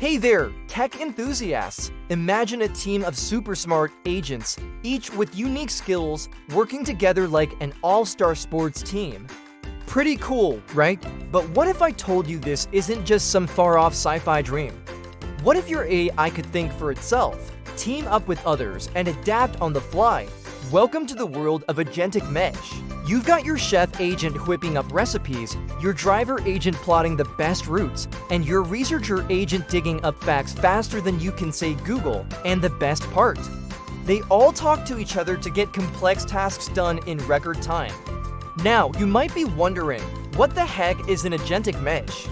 Hey there, tech enthusiasts! Imagine a team of super smart agents, each with unique skills, working together like an all-star sports team. Pretty cool, right? But what if I told you this isn't just some far-off sci-fi dream? What if your AI could think for itself, team up with others, and adapt on the fly? Welcome to the world of Agentic Mesh. You've got your chef agent whipping up recipes, your driver agent plotting the best routes, and your researcher agent digging up facts faster than you can say Google. And the best part, they all talk to each other to get complex tasks done in record time. Now, you might be wondering, what the heck is an Agentic Mesh?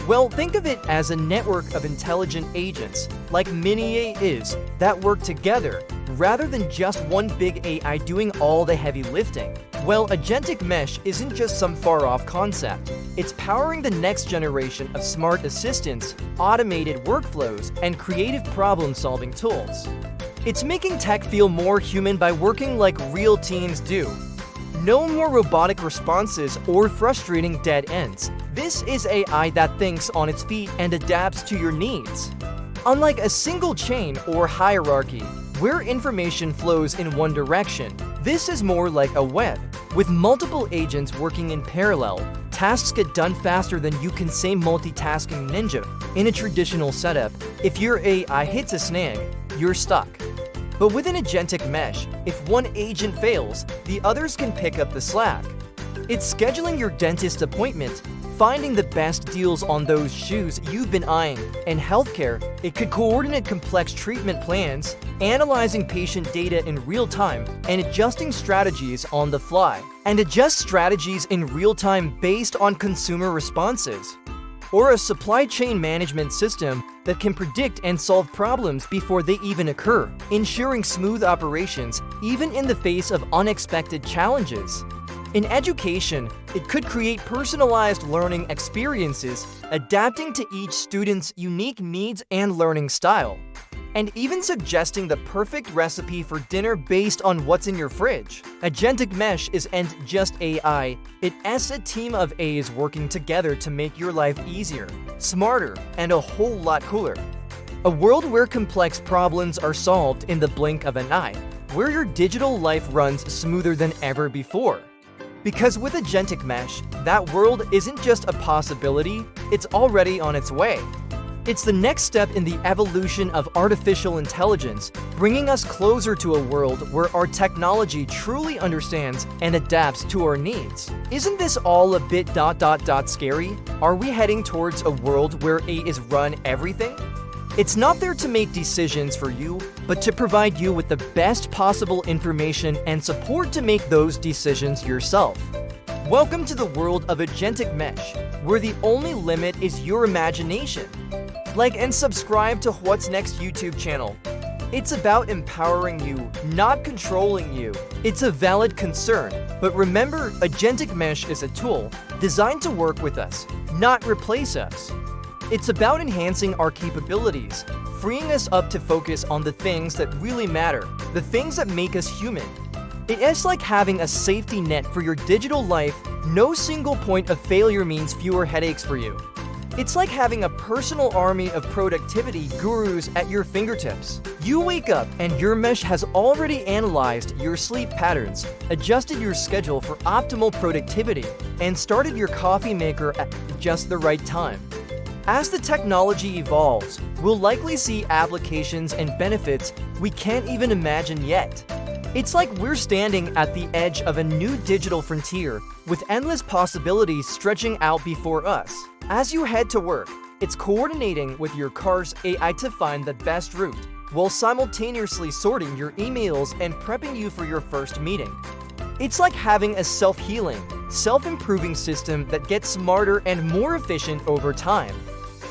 Well, think of it as a network of intelligent agents, like mini-AIs, that work together, rather than just one big AI doing all the heavy lifting. Well, Agentic Mesh isn't just some far-off concept. It's powering the next generation of smart assistants, automated workflows, and creative problem-solving tools. It's making tech feel more human by working like real teams do. No more robotic responses or frustrating dead ends. This is AI that thinks on its feet and adapts to your needs. Unlike a single chain or hierarchy, where information flows in one direction, this is more like a web. With multiple agents working in parallel, tasks get done faster than you can say multitasking ninja. In a traditional setup, if your AI hits a snag, you're stuck. But with an Agentic Mesh, if one agent fails, the others can pick up the slack. It's scheduling your dentist appointment, finding the best deals on those shoes you've been eyeing. In healthcare, it could coordinate complex treatment plans, analyzing patient data in real time, and adjusting strategies on the fly. And adjust strategies in real time based on consumer responses. Or a supply chain management system that can predict and solve problems before they even occur, ensuring smooth operations even in the face of unexpected challenges. In education, it could create personalized learning experiences, adapting to each student's unique needs and learning style, and even suggesting the perfect recipe for dinner based on what's in your fridge. Agentic Mesh isn't just AI, it's a team of A's working together to make your life easier, smarter, and a whole lot cooler. A world where complex problems are solved in the blink of an eye, where your digital life runs smoother than ever before. Because with Agentic Mesh, that world isn't just a possibility, it's already on its way. It's the next step in the evolution of artificial intelligence, bringing us closer to a world where our technology truly understands and adapts to our needs. Isn't this all a bit scary? Are we heading towards a world where AIs run everything? It's not there to make decisions for you, but to provide you with the best possible information and support to make those decisions yourself. Welcome to the world of Agentic Mesh, where the only limit is your imagination. Like and subscribe to WhatsNext YouTube channel. It's about empowering you, not controlling you. It's a valid concern, but remember, Agentic Mesh is a tool designed to work with us, not replace us. It's about enhancing our capabilities, freeing us up to focus on the things that really matter, the things that make us human. It's like having a safety net for your digital life. No single point of failure means fewer headaches for you. It's like having a personal army of productivity gurus at your fingertips. You wake up and your mesh has already analyzed your sleep patterns, adjusted your schedule for optimal productivity, and started your coffee maker at just the right time. As the technology evolves, we'll likely see applications and benefits we can't even imagine yet. It's like we're standing at the edge of a new digital frontier with endless possibilities stretching out before us. As you head to work, it's coordinating with your car's AI to find the best route, while simultaneously sorting your emails and prepping you for your first meeting. It's like having a self-healing, self-improving system that gets smarter and more efficient over time.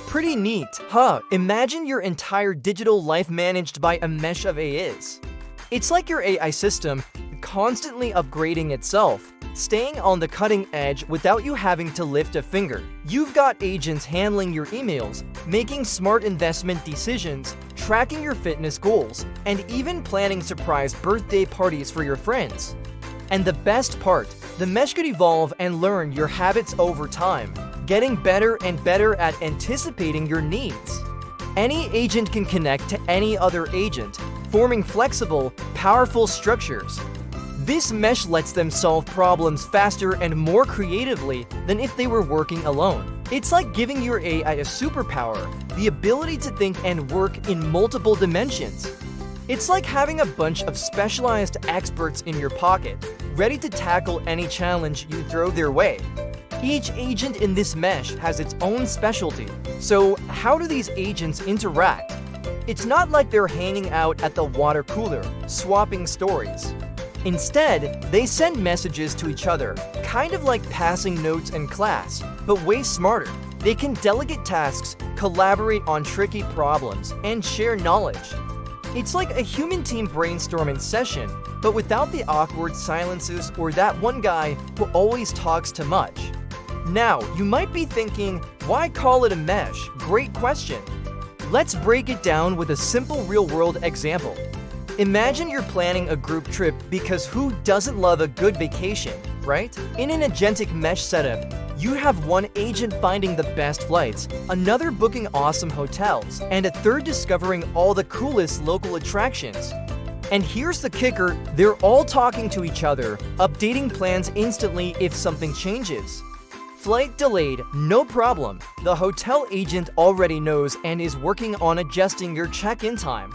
Pretty neat, huh? Imagine your entire digital life managed by a mesh of AIs. It's like your AI system constantly upgrading itself, staying on the cutting edge without you having to lift a finger. You've got agents handling your emails, making smart investment decisions, tracking your fitness goals, and even planning surprise birthday parties for your friends. And the best part, the mesh could evolve and learn your habits over time, getting better and better at anticipating your needs. Any agent can connect to any other agent, forming flexible, powerful structures. This mesh lets them solve problems faster and more creatively than if they were working alone. It's like giving your AI a superpower, the ability to think and work in multiple dimensions. It's like having a bunch of specialized experts in your pocket, ready to tackle any challenge you throw their way. Each agent in this mesh has its own specialty. So how do these agents interact? It's not like they're hanging out at the water cooler, swapping stories. Instead, they send messages to each other, kind of like passing notes in class, but way smarter. They can delegate tasks, collaborate on tricky problems, and share knowledge. It's like a human team brainstorming session, but without the awkward silences or that one guy who always talks too much. Now, you might be thinking, why call it a mesh? Great question. Let's break it down with a simple real-world example. Imagine you're planning a group trip because who doesn't love a good vacation, right? In an agentic mesh setup, you have one agent finding the best flights, another booking awesome hotels, and a third discovering all the coolest local attractions. And here's the kicker, they're all talking to each other, updating plans instantly if something changes. Flight delayed, no problem. The hotel agent already knows and is working on adjusting your check-in time.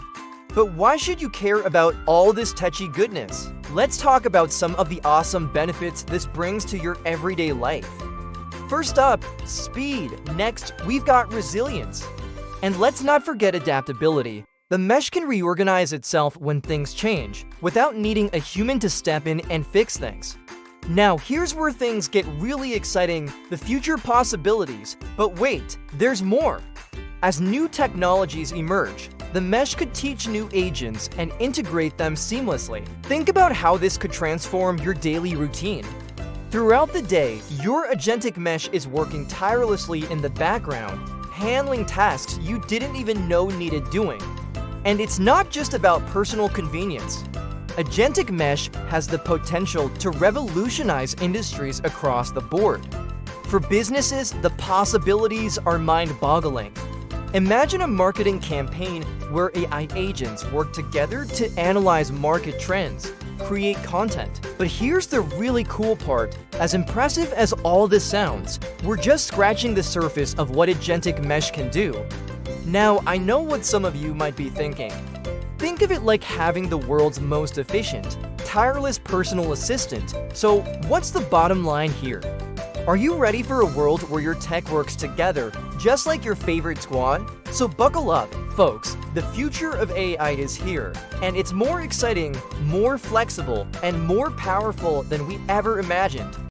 But why should you care about all this touchy goodness? Let's talk about some of the awesome benefits this brings to your everyday life. First up, speed. Next, we've got resilience. And let's not forget adaptability. The mesh can reorganize itself when things change, without needing a human to step in and fix things. Now, here's where things get really exciting, the future possibilities. But wait, there's more. As new technologies emerge, the mesh could teach new agents and integrate them seamlessly. Think about how this could transform your daily routine. Throughout the day, your agentic mesh is working tirelessly in the background, handling tasks you didn't even know needed doing. And it's not just about personal convenience. Agentic Mesh has the potential to revolutionize industries across the board. For businesses, the possibilities are mind-boggling. Imagine a marketing campaign where AI agents work together to analyze market trends, create content. But here's the really cool part. As impressive as all this sounds, we're just scratching the surface of what Agentic Mesh can do. Now, I know what some of you might be thinking. Think of it like having the world's most efficient, tireless personal assistant. So, what's the bottom line here? Are you ready for a world where your tech works together, just like your favorite squad? So buckle up, folks. The future of AI is here, and it's more exciting, more flexible, and more powerful than we ever imagined.